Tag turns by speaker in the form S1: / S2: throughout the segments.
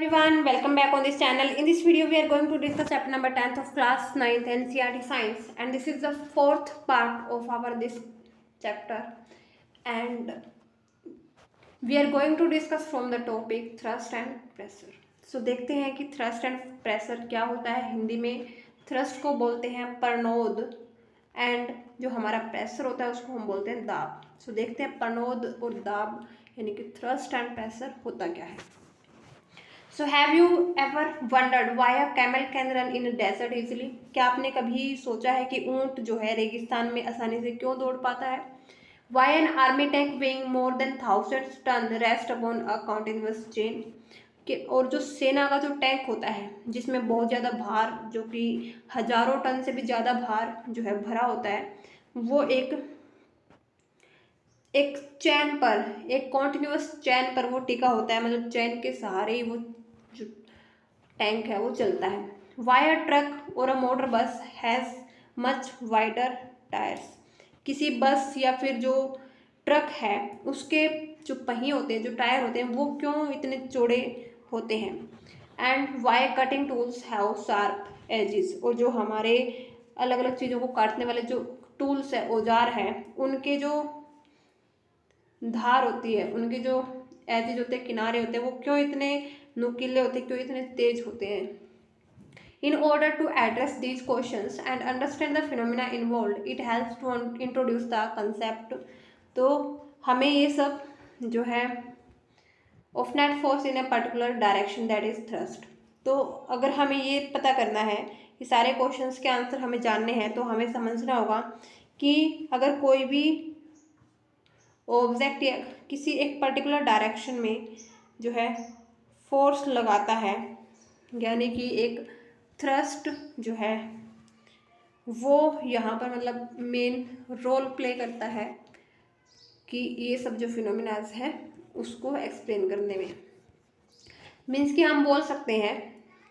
S1: Everyone, welcome back on this channel. In this video, we are going to discuss chapter number 10th of class 9th NCERT Science, and this is the fourth part of our this chapter, and we are going to discuss from the topic thrust and pressure. So देखते हैं कि thrust and pressure क्या होता है. हिंदी में thrust को बोलते हैं प्रणोद एंड जो हमारा प्रेशर होता है उसको हम बोलते हैं दाब. सो देखते हैं प्रणोद और दाब यानी कि thrust and pressure होता क्या है. So have you ever wondered why a camel can run in a desert easily? क्या आपने कभी सोचा है कि ऊंट जो है रेगिस्तान में आसानी से क्यों दौड़ पाता है? Why an army tank weighing more than 1000 ton rest upon a continuous chain? कि और जो सेना का जो टैंक होता है जिसमें बहुत ज़्यादा भार जो कि हजारों टन से भी ज़्यादा भार जो है भरा होता है वो एक चैन पर एक कॉन्टिन्यूस चैन पर वो टिका होता है. मतलब चैन के सहारे ही वो जो टैंक है वो चलता है. वाई अ ट्रक और अ मोटर बस हैज़ मच वाइडर टायर्स. किसी बस या फिर जो ट्रक है उसके जो पहिए होते हैं जो टायर होते हैं वो क्यों इतने चौड़े होते हैं. And why cutting tools have sharp edges. और जो हमारे अलग अलग चीज़ों को काटने वाले जो टूल्स है औजार हैं उनके जो धार होती है उनके जो एजेज होते हैं किनारे होते हैं वो क्यों इतने नुकीले होते हैं क्यों इतने तेज होते हैं. In order to address these questions and understand the phenomena involve it helps to introduce the concept. तो हमें ये सब जो है of net force in a particular direction that is thrust. तो अगर हमें ये पता करना है कि सारे क्वेश्चंस के आंसर हमें जानने हैं तो हमें समझना होगा कि अगर कोई भी ऑब्जेक्ट या किसी एक पर्टिकुलर डायरेक्शन में जो है फोर्स लगाता है यानी कि एक थ्रस्ट जो है वो यहाँ पर मतलब मेन रोल प्ले करता है कि ये सब जो फिनोमिनाज है उसको एक्सप्लेन करने में. मीन्स कि हम बोल सकते हैं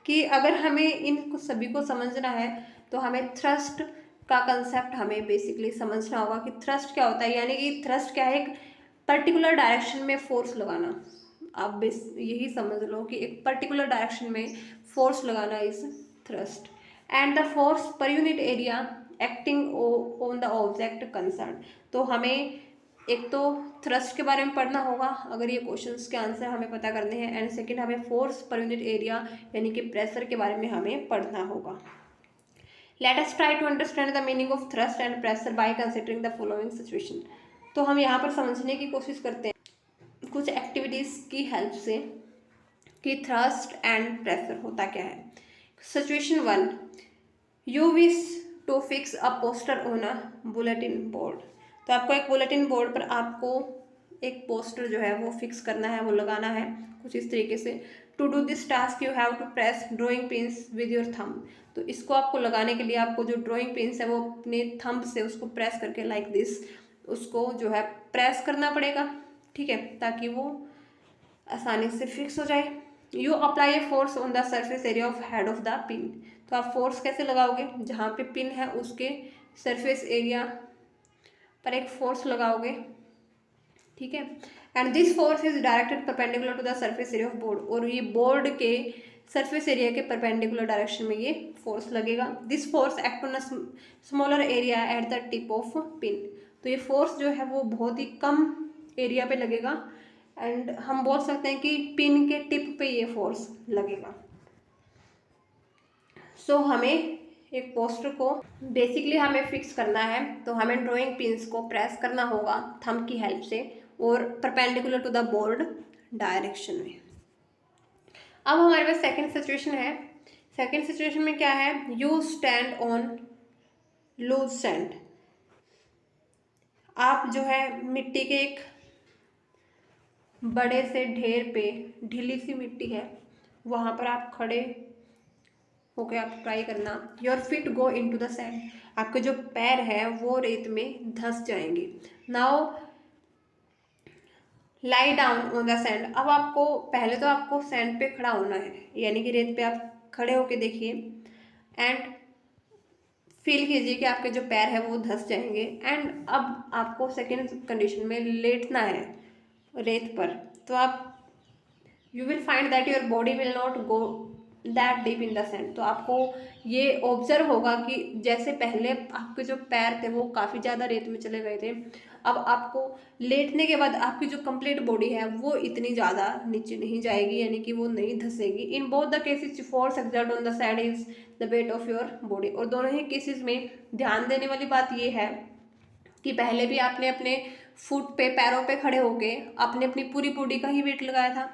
S1: कि अगर हमें इन सभी को समझना है तो हमें थ्रस्ट का कंसेप्ट हमें बेसिकली समझना होगा कि थ्रस्ट क्या होता है. यानी कि थ्रस्ट क्या है, एक पर्टिकुलर डायरेक्शन में फोर्स लगाना. आप यही समझ लो कि एक पर्टिकुलर डायरेक्शन में फोर्स लगाना is thrust. And the force पर unit area acting on the object concern. तो हमें एक तो थ्रस्ट के बारे में पढ़ना होगा अगर ये क्वेश्चंस के आंसर हमें पता करने हैं. एंड सेकंड हमें फोर्स पर यूनिट एरिया यानी कि प्रेशर के बारे में हमें पढ़ना होगा. Let us try to understand the meaning of thrust and pressure by considering the following situation. तो हम यहाँ पर समझने की कोशिश करते हैं कुछ एक्टिविटीज़ की हेल्प से कि थ्रस्ट एंड प्रेशर होता क्या है. Situation 1, you wish to fix a poster on a bulletin board. तो आपको एक बुलेटिन बोर्ड पर आपको एक पोस्टर जो है वो फिक्स करना है, वो लगाना है कुछ इस तरीके से. To do this task you have to press drawing pins with your thumb. तो इसको आपको लगाने के लिए आपको जो ड्राइंग पिन्स है वो अपने थंब से उसको प्रेस करके लाइक दिस उसको जो है प्रेस करना पड़ेगा. ठीक है, ताकि वो आसानी से फिक्स हो जाए. You apply a force on the surface area of head of the pin. तो आप फोर्स कैसे लगाओगे, जहाँ पे पिन है उसके सरफेस एरिया पर एक फोर्स लगाओगे. ठीक है, and this force is directed perpendicular to the surface area of board. और ये बोर्ड के सरफेस एरिया के परपेंडिकुलर डायरेक्शन में ये फोर्स लगेगा. This force act on a smaller area at the tip of pin. तो ये फोर्स जो है वो बहुत ही कम एरिया पे लगेगा एंड हम बोल सकते हैं कि पिन के टिप पे ये फोर्स लगेगा. सो हमें एक पोस्टर को बेसिकली हमें फिक्स करना है तो हमें ड्राइंग पिन्स को प्रेस करना होगा थंब की हेल्प से और perpendicular to the board direction में. अब हमारे पास सेकंड सिचुएशन है. सेकंड सिचुएशन में क्या है, you stand on loose sand. आप जो है मिट्टी के एक बड़े से ढेर पे, ढीली सी मिट्टी है वहाँ पर आप खड़े होके आप ट्राई करना. Your feet go into the sand. आपके जो पैर है वो रेत में धंस जाएंगे. Now lie down on the sand. अब आपको पहले तो आपको सैंड पे खड़ा होना है यानी कि रेत पे आप खड़े होके देखिए एंड फील कीजिए कि आपके जो पैर है वो धंस जाएंगे. एंड अब आपको सेकेंड कंडीशन में लेटना है रेत पर. तो आप you will find that your body will not go that deep in the sand. तो आपको ये ऑब्जर्व होगा कि जैसे पहले आपके जो पैर थे वो काफ़ी ज़्यादा रेत में चले गए थे, अब आपको लेटने के बाद आपकी जो कंप्लीट बॉडी है वो इतनी ज़्यादा नीचे नहीं जाएगी, यानी कि वो नहीं धंसेगी। In both the cases force exert on the sand is the weight of your body. और दोनों ही केसेस में ध्यान देने वाली बात ये है कि पहले भी आपने अपने फुट पे, पैरों पे खड़े होके आपने अपनी पूरी बॉडी का ही वेट लगाया था,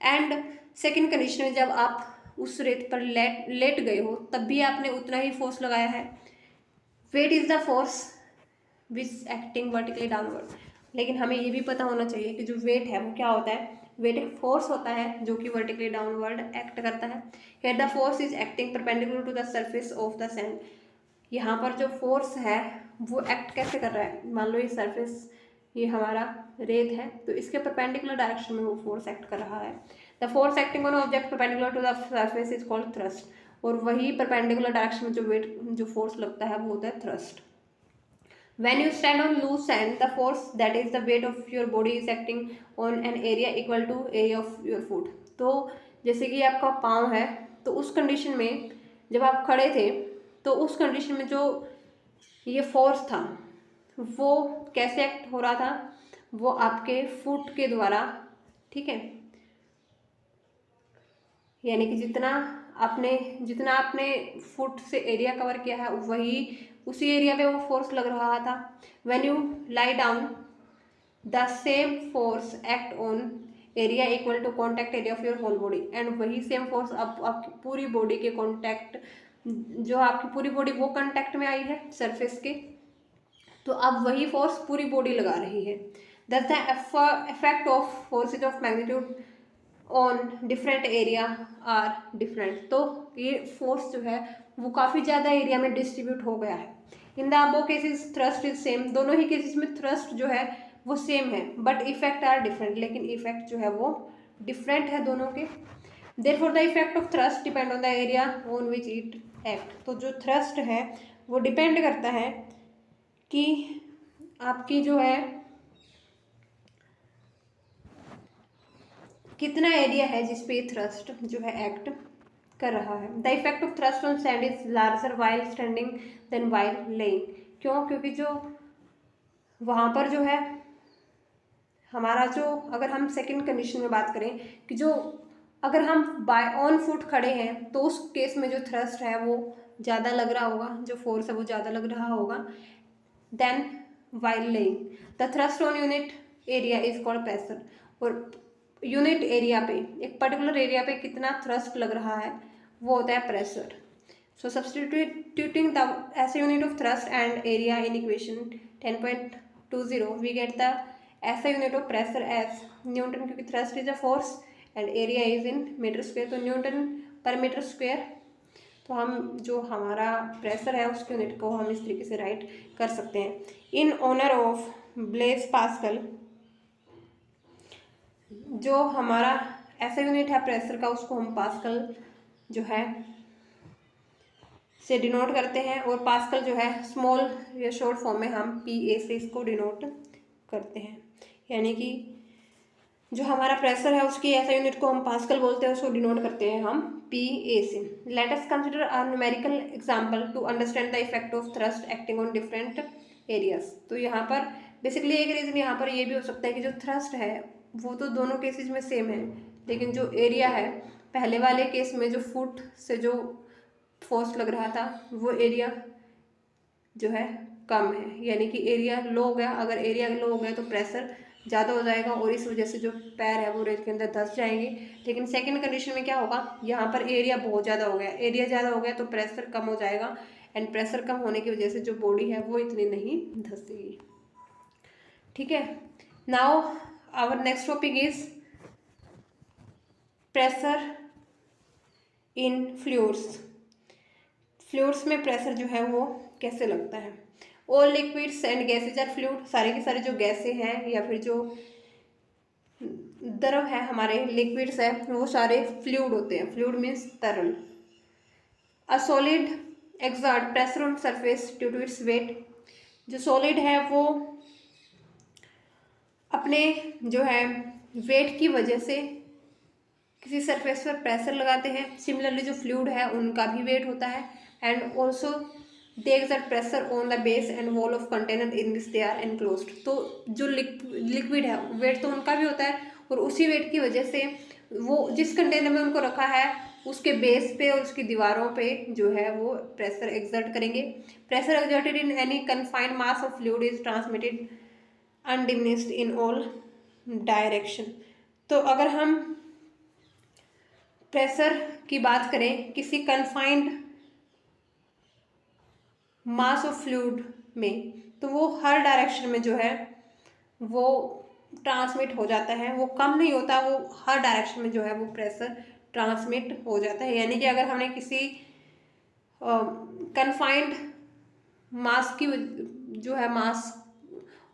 S1: एंड सेकेंड कंडीशन में जब आप उस रेत पर लेट गए हो तब भी आपने उतना ही फोर्स लगाया है। Weight is the force which acting vertically downward. लेकिन हमें ये भी पता होना चाहिए कि जो वेट है वो क्या होता है। वेट एक फोर्स होता है जो कि वर्टिकली डाउनवर्ड एक्ट करता है। Here the force is acting perpendicular to the surface of the sand. यहाँ पर जो फोर्स है वो एक्ट कैसे कर रहा है, मान लो ये सरफेस, ये हमारा रेत है, तो इसके परपेंडिकुलर डायरेक्शन में वो फोर्स एक्ट कर रहा है। The force acting on object perpendicular to the surface is called thrust. और वही परपेंडिकुलर डायरेक्शन में जो वेट, जो फोर्स लगता है वो होता है thrust. When you stand on loose sand, the force that is the weight of your body is acting on an area equal to area of your foot। तो जैसे कि आपका पाँव है, तो उस कंडीशन में जब आप खड़े थे तो उस कंडीशन में जो ये फोर्स था वो कैसे एक्ट हो रहा था, वो आपके फुट के द्वारा, ठीक है, यानी कि जितना आपने फुट से एरिया कवर किया है वही उसी एरिया पे वो फोर्स लग रहा था। When you lie down the same force act on area equal to contact area of your whole body. And वही सेम फोर्स अब आपकी पूरी बॉडी के कॉन्टैक्ट, जो आपकी पूरी बॉडी वो कॉन्टैक्ट में आई है सरफेस के, तो अब वही फोर्स पूरी बॉडी लगा रही है। That's the effect of forces of magnitude on different area are different. तो ये फोर्स जो है वो काफ़ी ज़्यादा एरिया में डिस्ट्रीब्यूट हो गया है। In the above cases thrust is same. दोनों ही केसेस में थ्रस्ट जो है वो सेम है, बट इफेक्ट आर डिफरेंट। लेकिन इफेक्ट जो है वो डिफरेंट है दोनों के। Therefore the effect of thrust depend on the area on which it act. तो जो थ्रस्ट है वो डिपेंड करता है कि आपकी जो है कितना एरिया है जिस पे थ्रस्ट जो है एक्ट कर रहा है। The effect of thrust on sand is larger while standing than while laying. क्यों? क्योंकि जो वहाँ पर जो है हमारा जो, अगर हम सेकंड कंडीशन में बात करें कि जो अगर हम बाय ऑन फुट खड़े हैं तो उस केस में जो थ्रस्ट है वो ज़्यादा लग रहा होगा, जो फोर्स है वो ज़्यादा लग रहा होगा than while laying. The thrust on unit area is called pressure. और यूनिट एरिया पे, एक पर्टिकुलर एरिया पे कितना थ्रस्ट लग रहा है वो होता है pressure. So substituting the SI unit of thrust and area in equation 10.20 we get the SI unit of pressure as newton, क्योंकि thrust is a force and area is in metre square, तो newton per metre square. तो हम जो हमारा pressure है उसके unit को हम इस तरीके से राइट कर सकते हैं। In honour of Blaise Pascal, जो हमारा ऐसा यूनिट है प्रेशर का उसको हम पास्कल जो है से डिनोट करते हैं, और पास्कल जो है स्मॉल या शॉर्ट फॉर्म में हम PA से इसको डिनोट करते हैं। यानी कि जो हमारा प्रेशर है उसकी ऐसा यूनिट को हम पास्कल बोलते हैं, उसको डिनोट करते हैं हम PA से। Let us consider a numerical example to understand the effect of thrust acting on different areas. तो यहाँ पर बेसिकली एक रीज़न यहाँ पर ये भी हो सकता है कि जो थ्रस्ट है वो तो दोनों केसेस में सेम है, लेकिन जो एरिया है पहले वाले केस में जो फुट से जो फोर्स लग रहा था वो एरिया जो है कम है, यानी कि एरिया लो हो गया। अगर एरिया लो हो गया तो प्रेशर ज़्यादा हो जाएगा और इस वजह से जो पैर है वो रेत के अंदर धंस जाएंगे। लेकिन सेकंड कंडीशन में क्या होगा, यहाँ पर एरिया बहुत ज़्यादा हो गया, एरिया ज़्यादा हो गया तो प्रेशर कम हो जाएगा, एंड प्रेशर कम होने की वजह से जो बॉडी है वो इतनी नहीं धंसेगी। ठीक है, now our next topic is pressure in fluids. Fluids में प्रेशर जो है वो कैसे लगता है। All liquids and gases are fluid. सारे के सारे जो गैसें हैं या फिर जो द्रव है हमारे लिक्विड्स है वो सारे फ्लूइड होते हैं। फ्लूइड मीन्स तरल। A solid exert pressure on surface due to its weight. जो सॉलिड है वो अपने जो है वेट की वजह से किसी सरफेस पर प्रेशर लगाते हैं, सिमिलरली जो फ्लूइड है उनका भी वेट होता है। And also they exert pressure on the base and wall of container in this they are enclosed. तो जो लिक्विड है वेट तो उनका भी होता है, और उसी वेट की वजह से वो जिस कंटेनर में उनको रखा है उसके बेस पे और उसकी दीवारों पे जो है वो प्रेशर एक्सर्ट करेंगे। Pressure exerted in any confined mass of fluid is transmitted undiminished in all direction. तो अगर हम प्रेशर की बात करें किसी कन्फाइंड मास ऑफ फ्लूइड में, तो वो हर डायरेक्शन में जो है वो ट्रांसमिट हो जाता है, वो कम नहीं होता, वो हर डायरेक्शन में जो है वो प्रेशर ट्रांसमिट हो जाता है। यानी कि अगर हमने किसी कन्फाइंड मास की जो है मास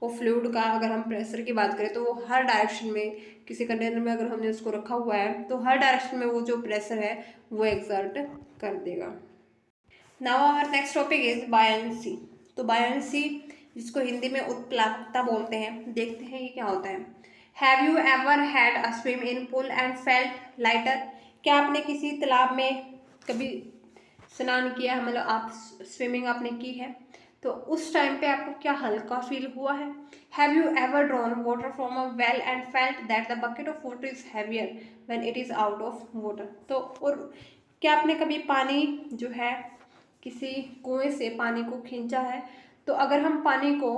S1: ऑफ फ्लूइड का अगर हम प्रेशर की बात करें तो वो हर डायरेक्शन में, किसी कंटेनर में अगर हमने उसको रखा हुआ है तो हर डायरेक्शन में वो जो प्रेशर है वो एक्सर्ट कर देगा। Now our next topic is buoyancy. तो बायंसी जिसको हिंदी में उत्प्लावकता बोलते हैं, देखते हैं ये क्या होता है। Have you ever had a swim in pool and felt lighter? क्या आपने किसी तालाब में कभी स्नान किया है, मतलब आप स्विमिंग आपने की है तो उस टाइम पे आपको क्या हल्का फील हुआ है? Have you ever drawn water from a well and felt that the bucket of water is heavier when it is out of water? तो और क्या आपने कभी पानी जो है किसी कुएं से पानी को खींचा है, तो अगर हम पानी को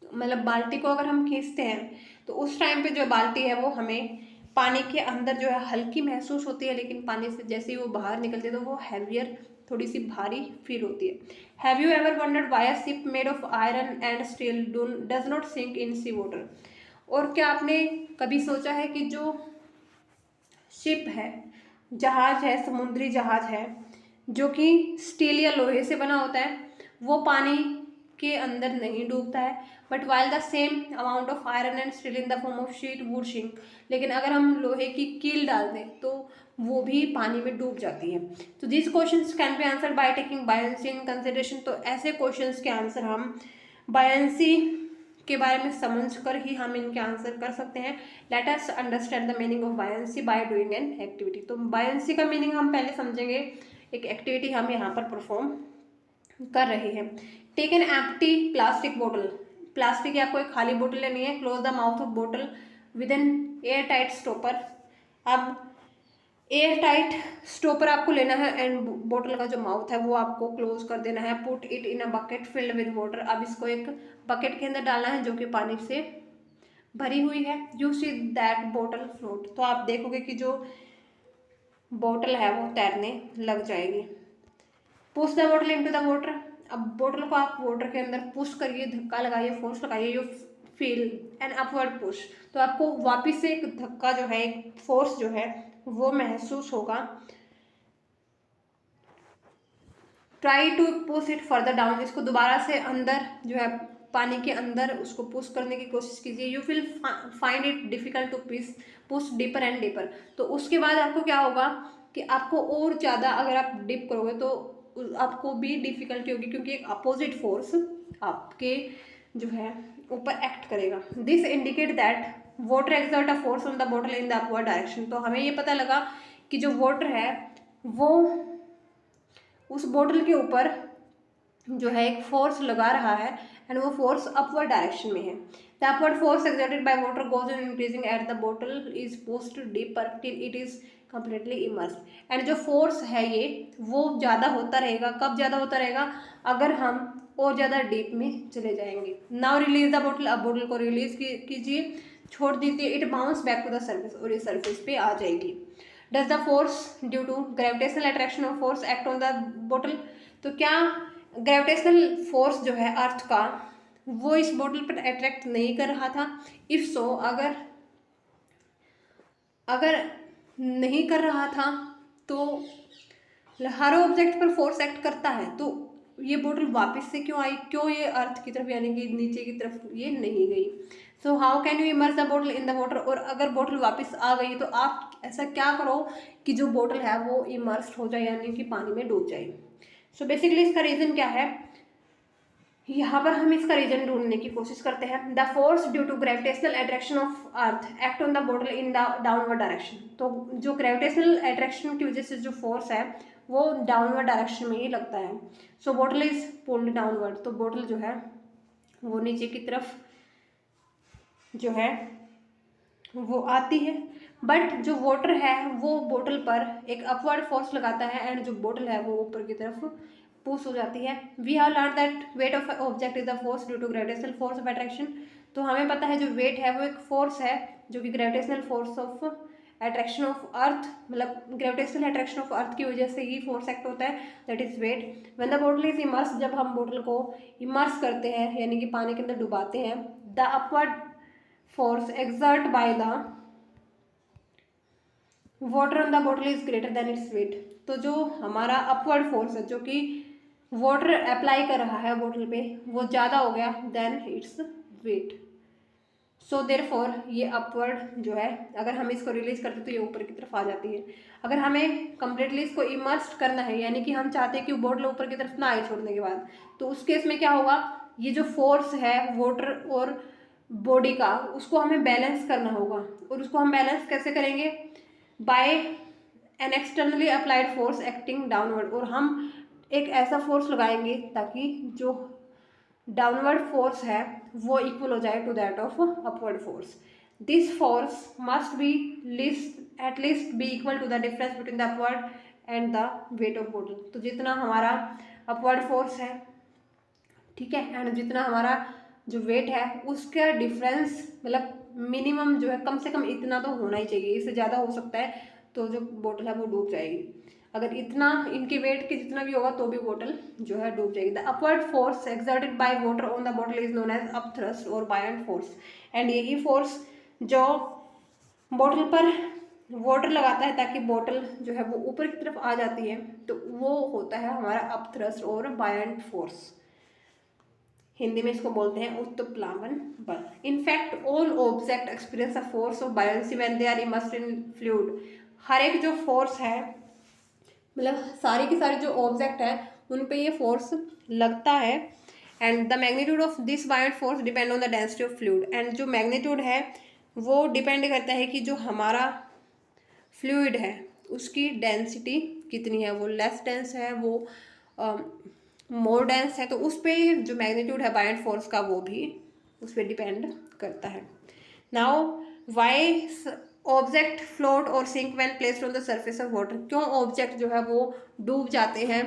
S1: मतलब बाल्टी को अगर हम खींचते हैं तो उस टाइम पे जो बाल्टी है वो हमें पानी के अंदर जो है हल्की महसूस होती है, लेकिन पानी से जैसे ही वो बाहर निकलती है तो वो हैवियर, थोड़ी सी भारी फील होती है। Have you ever wondered why a ship made of iron and steel does not sink in sea water? और क्या आपने कभी सोचा है कि जो शिप है, जहाज है, समुद्री जहाज है जो कि स्टील या लोहे से बना होता है, वो पानी के अंदर नहीं डूबता है, but while the same amount of iron and steel in the form of sheet would sink. लेकिन अगर हम लोहे की कील डाल दें तो वो भी पानी में डूब जाती है। तो this questions can be answered by taking buoyancy in consideration. तो ऐसे क्वेश्चंस के आंसर हम बायंसी के बारे में समझ कर ही हम इनके आंसर कर सकते हैं। Let us understand the meaning of buoyancy by doing an activity. तो बायंसी का मीनिंग हम पहले समझेंगे, एक एक्टिविटी हम यहाँ पर परफॉर्म कर रहे हैं। टेक एन एम्प्टी प्लास्टिक बोतल। प्लास्टिक की आपको एक खाली बोतल लेनी है। क्लोज द माउथ ऑफ बोतल with an air tight stopper. अब एयर टाइट स्टॉपर आपको लेना है एंड बोतल का जो माउथ है वो आपको क्लोज कर देना है। Put it in a bucket field with water. अब इसको एक बकेट के अंदर डालना है जो कि पानी से भरी हुई है। यू सी दैट बोतल फ्लोट। तो आप देखोगे कि जो बोतल है वो तैरने लग जाएगी। पुश द बोतल इनटू द वाटर। अब बोतल को आप वाटर के अंदर पुश करिए, धक्का लगाइए, फोर्स लगाइए। You feel an upward push. तो आपको वापिस से एक धक्का जो है, एक फोर्स जो है वो महसूस होगा। Try to push it further down. इसको दोबारा से अंदर जो है पानी के अंदर उसको पुश करने की कोशिश कीजिए। You will find it difficult to push deeper and deeper. तो उसके बाद आपको क्या होगा कि आपको और ज़्यादा अगर आप डिप करोगे तो आपको भी डिफिकल्टी होगी, क्योंकि एक अपोजिट फोर्स आपके जो है ऊपर एक्ट करेगा। This indicate that water exert a force on the बोतल इन द अपवर्ड डायरेक्शन। तो हमें ये पता लगा कि जो वाटर है वो उस बोतल के ऊपर जो है एक फोर्स लगा रहा है एंड वो फोर्स अपवर्ड डायरेक्शन में है। The upward force exerted by water goes on increasing at the बोतल is pushed deeper till it is completely immersed. And जो फोर्स है ये वो ज़्यादा होता रहेगा। कब ज़्यादा होता रहेगा? अगर हम और ज़्यादा डीप में चले जाएंगे। नाउ रिलीज द बोतल। अब बोतल को रिलीज कीजिए, छोड़ दीजिए। It bounce back to the surface. और ये सर्फेस पे आ जाएगी। Does the force due to gravitational attraction of force act on the बोतल? तो क्या ग्रेविटेशनल फोर्स जो है अर्थ का वो इस बोतल पर अट्रैक्ट नहीं कर रहा था? इफ सो, अगर नहीं कर रहा था तो हर ऑब्जेक्ट पर फोर्स एक्ट करता है, तो ये बोतल वापस से क्यों आई? क्यों ये अर्थ की तरफ यानी कि नीचे की तरफ ये नहीं गई? So how can you immerse the बोतल इन द वाटर? और अगर बोतल वापस आ गई तो आप ऐसा क्या करो कि जो बोतल है वो इमर्स्ड हो जाए यानी कि पानी में डूब जाए। सो बेसिकली इसका रीज़न क्या है? यहाँ पर हम इसका रीजन ढूंढने की कोशिश करते हैं। The force due to gravitational attraction of earth act on the bottle in the downward direction. तो जो ग्रेविटेशनल अट्रैक्शन की वजह से जो फोर्स है वो डाउनवर्ड डायरेक्शन में ही लगता है। सो बोटल इज पुल्ड डाउनवर्ड, तो बोटल जो है वो नीचे की तरफ जो है वो आती है। बट जो वाटर है वो बोतल पर एक अपवर्ड फोर्स लगाता है एंड जो बोतल है वो ऊपर की तरफ पुश हो जाती है। We have learn that weight of object is the force due to gravitational force of attraction. तो हमें पता है जो वेट है वो एक फोर्स है जो कि gravitational force of attraction of अर्थ, मतलब ग्रेविटेशनल अट्रैक्शन ऑफ अर्थ की वजह से ही फोर्स एक्ट होता है, that is weight. When the bottle is immerse, जब हम बोतल को इमर्स करते हैं यानी कि पानी के अंदर डुबाते हैं, the upward force exert by the water on the bottle is greater then it's wait. तो जो हमारा अपवर्ड फोर्स है जो कि वाटर अप्लाई कर रहा है बोतल पे वो ज़्यादा हो गया then it's weight. So therefore ये अपवर्ड जो है अगर हम इसको रिलीज करते तो ये ऊपर की तरफ आ जाती है। अगर हमें कंप्लीटली इसको इमर्स करना है यानी कि हम चाहते हैं कि बोतल ऊपर की तरफ ना आए छोड़ने के बाद, तो उस केस में क्या होगा, ये जो फोर्स है वाटर और बॉडी का उसको हमें बैलेंस करना होगा। और उसको हम बैलेंस कैसे करेंगे, by an externally applied force acting downward. और हम एक ऐसा फोर्स लगाएंगे ताकि जो डाउनवर्ड फोर्स है वो इक्वल हो जाए to that of upward force. This force must be at least be equal to the difference between the upward and the weight of bottle. तो जितना हमारा अपवर्ड फोर्स है, ठीक है, एंड जितना हमारा जो वेट है उसका डिफरेंस, मतलब मिनिमम जो है कम से कम इतना तो होना ही चाहिए, इससे ज़्यादा हो सकता है तो जो बोतल है वो डूब जाएगी। अगर इतना इनके वेट के जितना भी होगा तो भी बोतल जो है डूब जाएगी। The upward force exerted by water on the बोतल is known as up thrust और बायंट फोर्स। एंड यही फोर्स जो बोतल पर वाटर लगाता है ताकि बोतल जो है वो ऊपर की तरफ आ जाती है, तो वो होता है हमारा अप थ्रस्ट और बायंट फोर्स। हिंदी में इसको बोलते हैं उत्प्लावन बल। In fact all object experience a force of buoyancy when they are immersed in fluid. हर एक जो फोर्स है, मतलब सारी की सारी जो ऑब्जेक्ट है उन पे ये फोर्स लगता है। And the magnitude of this बायोंट force depend on the density of fluid. And जो मैग्नीट्यूड है वो डिपेंड करता है कि जो हमारा फ्लूइड है उसकी डेंसिटी कितनी है, वो लेस डेंस है, वो मोर डेंस है, तो उस पर जो मैग्नीट्यूड है बायोंट फोर्स का वो भी उस पर डिपेंड करता है। नाउ वाई ऑब्जेक्ट फ्लोट और sink when placed on the surface of water. क्यों ऑब्जेक्ट जो है वो डूब जाते हैं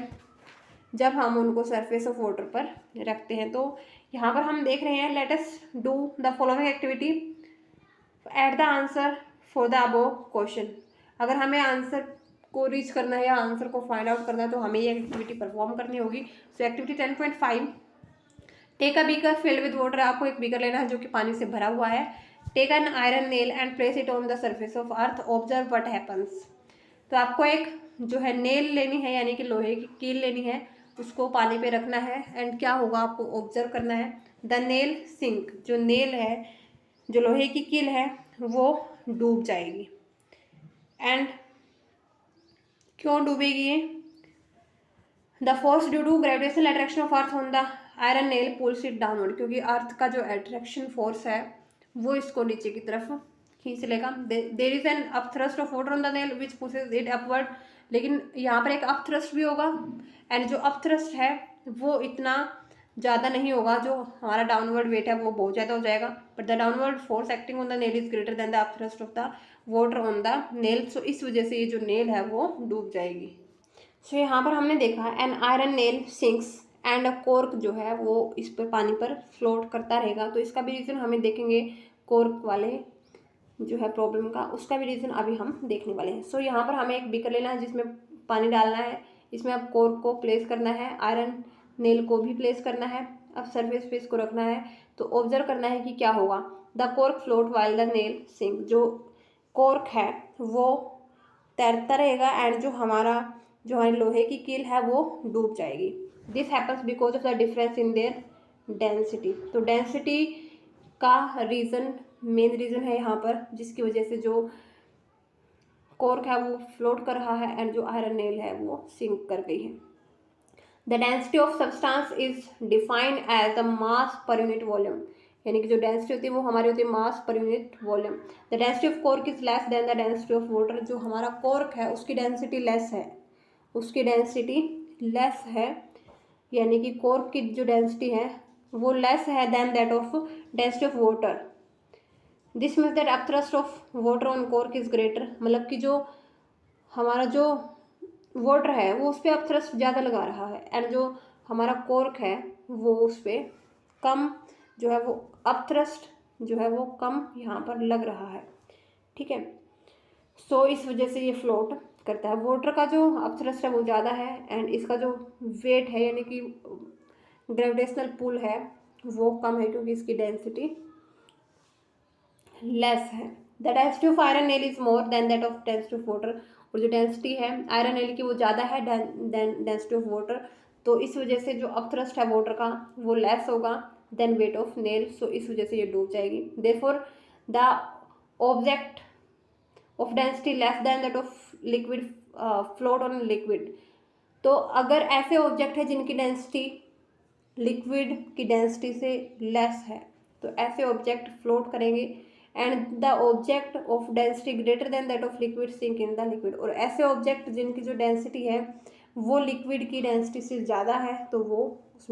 S1: जब हम उनको सरफेस ऑफ वाटर पर रखते हैं। तो यहाँ पर हम देख रहे हैं, let us do the following activity at the answer for the above question. अगर हमें आंसर को रीच करना है या आंसर को फाइंड आउट करना है तो हमें ये एक्टिविटी परफॉर्म करनी होगी। So activity 10.5, take a beaker filled with water. आपको एक बीकर लेना है जो कि पानी से भरा हुआ है। Take an iron nail and place it on the surface of earth, observe what happens. तो आपको एक जो है नेल लेनी है यानी कि लोहे की कील लेनी है, उसको पानी पे रखना है एंड क्या होगा आपको ऑब्जर्व करना है, द नेल सिंक। जो नेल है, जो लोहे की कील है वो डूब जाएगी। एंड क्यों डूबेगी ये, the force due to gravitational attraction of earth on the iron nail pulls it downward. क्योंकि अर्थ का जो अट्रैक्शन फोर्स है वो इसको नीचे की तरफ खींच लेगा। There is an up thrust of water on the nail which pushes it upward. लेकिन यहाँ पर एक अप थ्रस्ट भी होगा एंड जो अप थ्रस्ट है वो इतना ज़्यादा नहीं होगा, जो हमारा डाउनवर्ड वेट है वो बहुत ज़्यादा हो जाएगा। But the downward force acting on the nail is greater than the up thrust of the water on the nail. So इस वजह से ये जो नेल है वो डूब जाएगी। सो यहाँ पर हमने देखा N iron nail sinks and a cork जो है वो इस पर पानी पर फ्लोट करता रहेगा। तो इसका भी रीज़न हमें देखेंगे, कॉर्क वाले जो है प्रॉब्लम का, उसका भी रीज़न अभी हम देखने वाले हैं। सो यहाँ पर हमें एक बीकर लेना है जिसमें पानी डालना है, इसमें अब कॉर्क को प्लेस करना है, आयरन नेल को भी प्लेस करना है, अब सरफेस पे इसको रखना है। तो ऑब्जर्व करना है कि क्या होगा, the cork float while the nail sink. जो कॉर्क है वो तैरता रहेगा एंड जो हमारी लोहे की कील है वो डूब जाएगी। This happens because of the difference in their density. तो डेंसिटी का रीज़न, मेन रीज़न है यहाँ पर, जिसकी वजह से जो कॉर्क है वो फ्लोट कर रहा है एंड जो आयरन नेल है वो सिंक कर गई है। The density of substance is defined as the mass per unit volume, यानी कि जो डेंसिटी होती है वो हमारी होती है mass per unit volume. The density of cork is less than the density of water, जो हमारा कॉर्क है उसकी डेंसिटी लेस है, उसकी डेंसिटी लेस है, यानी कि कॉर्क की जो डेंसिटी है वो लेस है then that of density of water. This means that upthrust of water on cork is greater, मतलब कि जो हमारा जो वाटर है वो उस पर अपथ्रस्ट ज़्यादा लगा रहा है, एंड जो हमारा कॉर्क है वो उस पर कम जो है वो अपथ्रस्ट जो है वो कम यहाँ पर लग रहा है, ठीक है। सो इस वजह से ये फ्लोट करता है। वाटर का जो अपथ्रस्ट है वो ज़्यादा है एंड इसका जो वेट है यानी कि ग्रेविटेशनल पुल है वो कम है क्योंकि इसकी डेंसिटी लेस है। The density of iron nail is more than that of density of water, और जो डेंसिटी है आयरन नेल की वो ज़्यादा है देन डेंसिटी ऑफ वाटर, तो इस वजह से जो अपथ्रस्ट है वाटर का वो लेस होगा then weight of nail, so इस वजह से ये डूब जाएगी। Therefore the object of density less than that of liquid float on liquid, तो अगर ऐसे ऑब्जेक्ट है जिनकी डेंसिटी लिक्विड की डेंसिटी से लेस है तो ऐसे ऑब्जेक्ट फ्लोट करेंगे, and the object of density greater than that of liquid sink in the liquid, और ऐसे ऑब्जेक्ट जिनकी जो डेंसिटी है वो लिक्विड की डेंसिटी से ज़्यादा है तो वो उसमें